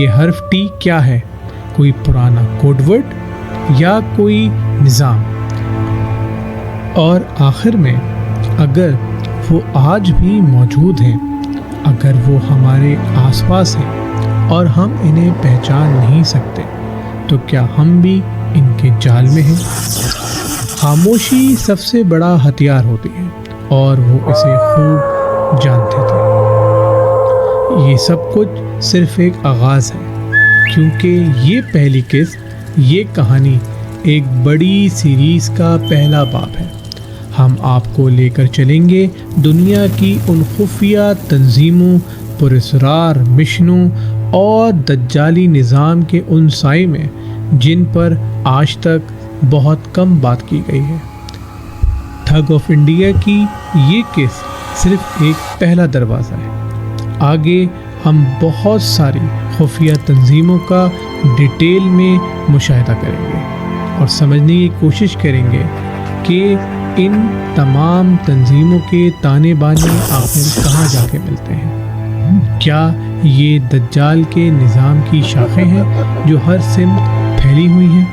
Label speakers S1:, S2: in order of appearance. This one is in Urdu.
S1: یہ حرف ٹی کیا ہے؟ کوئی پرانا کوڈ ورڈ یا کوئی نظام؟ اور آخر میں اگر وہ آج بھی موجود ہیں، اگر وہ ہمارے آس پاس ہیں اور ہم انہیں پہچان نہیں سکتے، تو کیا ہم بھی ان کے جال میں ہیں؟ خاموشی سب سے بڑا ہتھیار ہوتی ہے اور وہ اسے خوب جانتے تھے۔ یہ سب کچھ صرف ایک آغاز ہے، کیونکہ یہ پہلی قسط، یہ کہانی ایک بڑی سیریز کا پہلا باب ہے۔ ہم آپ کو لے کر چلیں گے دنیا کی ان خفیہ تنظیموں، پراسرار مشنوں اور دجالی نظام کے ان سائے میں جن پر آج تک بہت کم بات کی گئی ہے۔ ٹھگ آف انڈیا کی یہ قسط صرف ایک پہلا دروازہ ہے۔ آگے ہم بہت ساری خفیہ تنظیموں کا ڈیٹیل میں مشاہدہ کریں گے اور سمجھنے کی کوشش کریں گے کہ ان تمام تنظیموں کے تانے بانے آخر کہاں جا کے ملتے ہیں۔ کیا یہ دجال کے نظام کی شاخیں ہیں جو ہر سمت پھیلی ہوئی ہیں؟